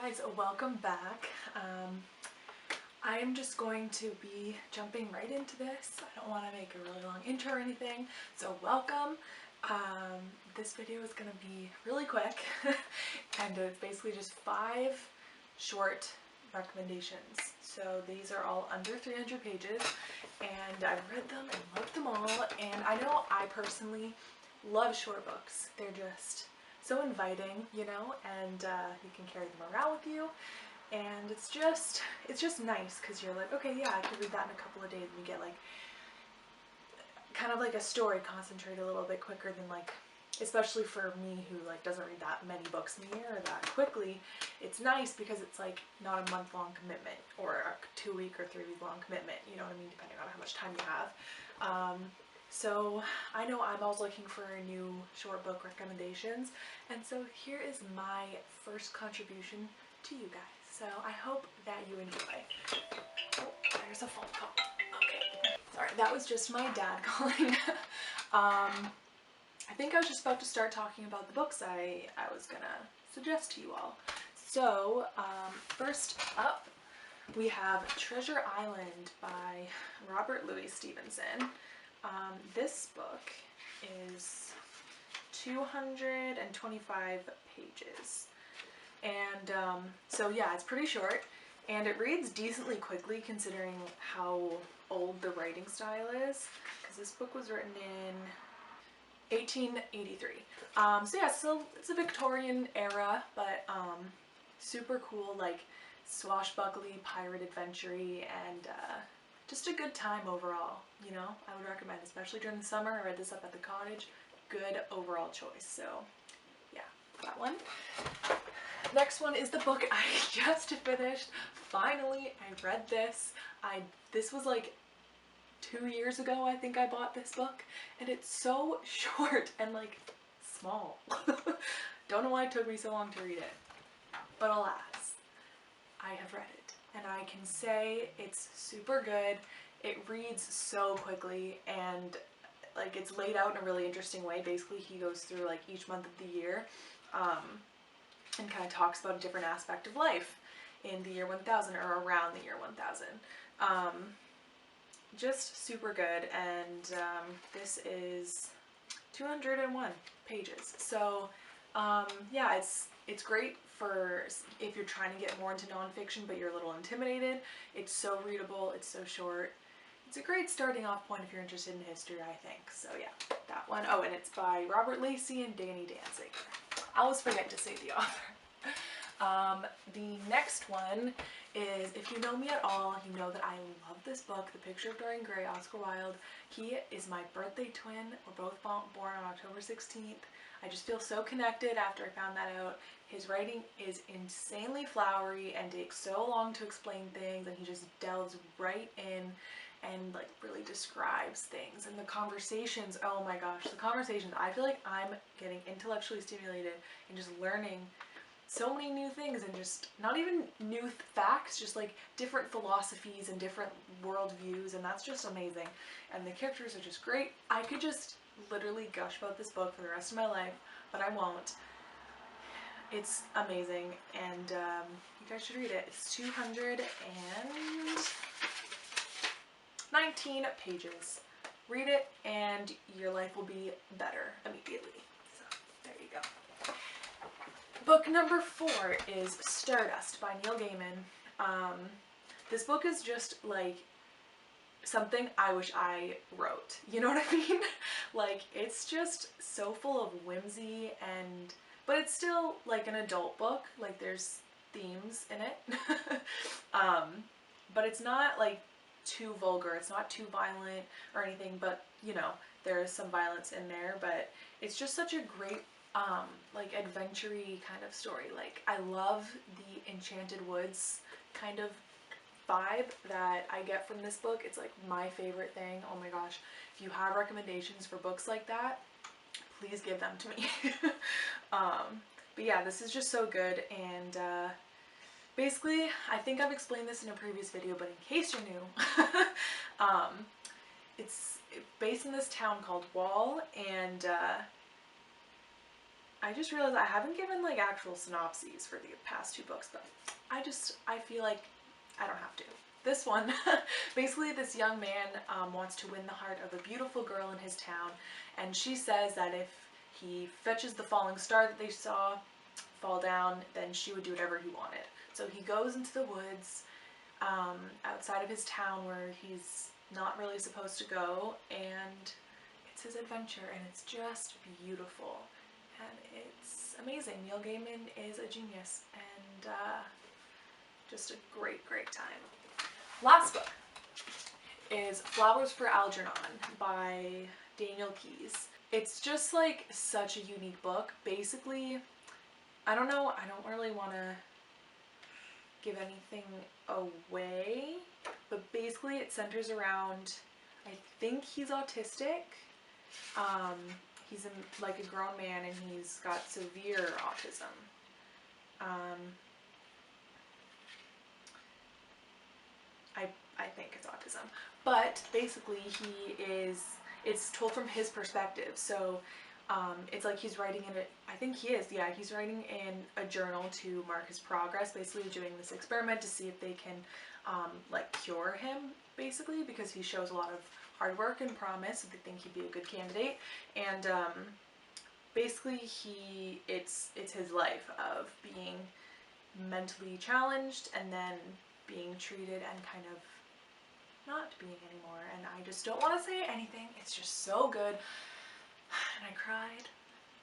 guys, welcome back. I'm just going to be jumping right into this. I don't want to make a really long intro or anything, so welcome. This video is going to be really quick and it's basically just 5 short recommendations. So these are all under 300 pages and I've read them and loved them all, and I know I personally love short books. They're just so inviting, you know, and you can carry them around with you, and it's just nice because you're like, okay, yeah, I could read that in a couple of days, and you get like kind of like a story concentrated a little bit quicker than, like, especially for me who like doesn't read that many books in a year or that quickly. It's nice because it's like not a month-long commitment or a 2-week or 3-week long commitment, you know what I mean, depending on how much time you have. So I know I'm always looking for new short book recommendations, and so here is my first contribution to you guys. So I hope that you enjoy. Oh, there's a phone call. Okay. Sorry, that was just my dad calling. I think I was just about to start talking about the books I was gonna suggest to you all. So first up, we have Treasure Island by Robert Louis Stevenson. This book is 225 pages, and so yeah, it's pretty short, and it reads decently quickly considering how old the writing style is, because this book was written in 1883. So yeah, so it's a Victorian era, but super cool, like swashbuckly, pirate adventure-y, and just a good time overall, you know. I would recommend, especially during the summer. I read this up at the cottage. Good overall choice. So yeah, that one. Next one is the book I just finished. Finally, I read this. This was like 2 years ago, I think I bought this book, and it's so short and like small. Don't know why it took me so long to read it, but alas, I have read it. And I can say it's super good. It reads so quickly, and like it's laid out in a really interesting way. Basically, he goes through like each month of the year and kind of talks about a different aspect of life in the year 1000 or around the year 1000. Just super good, and this is 201 pages. So yeah, it's great for if you're trying to get more into nonfiction but you're a little intimidated. It's so readable, it's so short. It's a great starting off point if you're interested in history, I think. So yeah, that one. Oh, and it's by Robert Lacey and Danny Danzig. I always forget to say the author. The next one is, if you know me at all, you know that I love this book, The Picture of Dorian Gray, Oscar Wilde. He is my birthday twin. We're both born on October 16th. I just feel so connected after I found that out. His writing is insanely flowery and takes so long to explain things, and he just delves right in and like really describes things. And the conversations, oh my gosh, the conversations, I feel like I'm getting intellectually stimulated and just learning so many new things, and just not even new facts, just like different philosophies and different worldviews, and that's just amazing. And the characters are just great. I could just literally gush about this book for the rest of my life, but I won't. It's amazing, and you guys should read it. It's 219 pages. Read it and your life will be better immediately. So there you go. Book number 4 is Stardust by Neil Gaiman. This book is just like something I wish I wrote, you know what I mean? Like, it's just so full of whimsy, but it's still like an adult book, like there's themes in it. But it's not like too vulgar, it's not too violent or anything, but you know, there is some violence in there, but it's just such a great like adventure-y kind of story. Like, I love the Enchanted Woods kind of vibe that I get from this book. It's like my favorite thing. Oh my gosh, if you have recommendations for books like that, please give them to me. But yeah, this is just so good, and basically, I think I've explained this in a previous video, but in case you're new, it's based in this town called Wall, and I just realized I haven't given like actual synopses for the past two books, but I feel like I don't have to. This one, basically this young man wants to win the heart of a beautiful girl in his town, and she says that if he fetches the falling star that they saw fall down, then she would do whatever he wanted. So he goes into the woods outside of his town where he's not really supposed to go, and it's his adventure, and it's just beautiful, and it's amazing. Neil Gaiman is a genius, and just a great, great time. Last book is Flowers for Algernon by Daniel Keyes. It's just like such a unique book. Basically, I don't know, I don't really want to give anything away, but basically it centers around, I think he's autistic. He's like a grown man, and he's got severe autism. I think it's autism, but basically it's told from his perspective. So it's like he's writing in it, I think he is, yeah, he's writing in a journal to mark his progress, basically doing this experiment to see if they can like cure him, basically, because he shows a lot of hard work and promise, so they think he'd be a good candidate. And basically it's his life of being mentally challenged and then being treated and kind of not being anymore. And I just don't want to say anything. It's just so good. And I cried,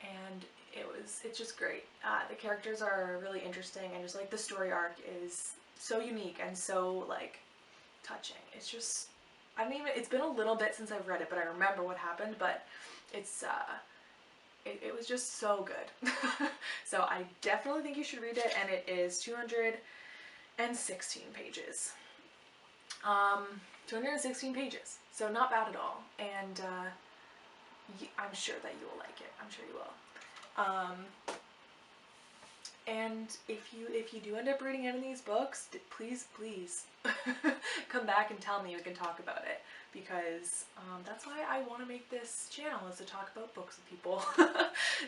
and it's just great. The characters are really interesting, and just like the story arc is so unique and so like touching. It's just, I don't even, it's been a little bit since I've read it, but I remember what happened, but it's it was just so good. So I definitely think you should read it, and it is 216 pages. 216 pages, so not bad at all, and I'm sure that you will like it. I'm sure you will. And if you do end up reading any of these books, please come back and tell me. We can talk about it, because that's why I want to make this channel, is to talk about books with people.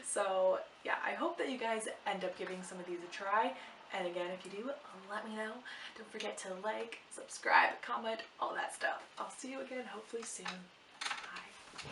So yeah, I hope that you guys end up giving some of these a try. And again, if you do, let me know. Don't forget to like, subscribe, comment, all that stuff. I'll see you again hopefully soon.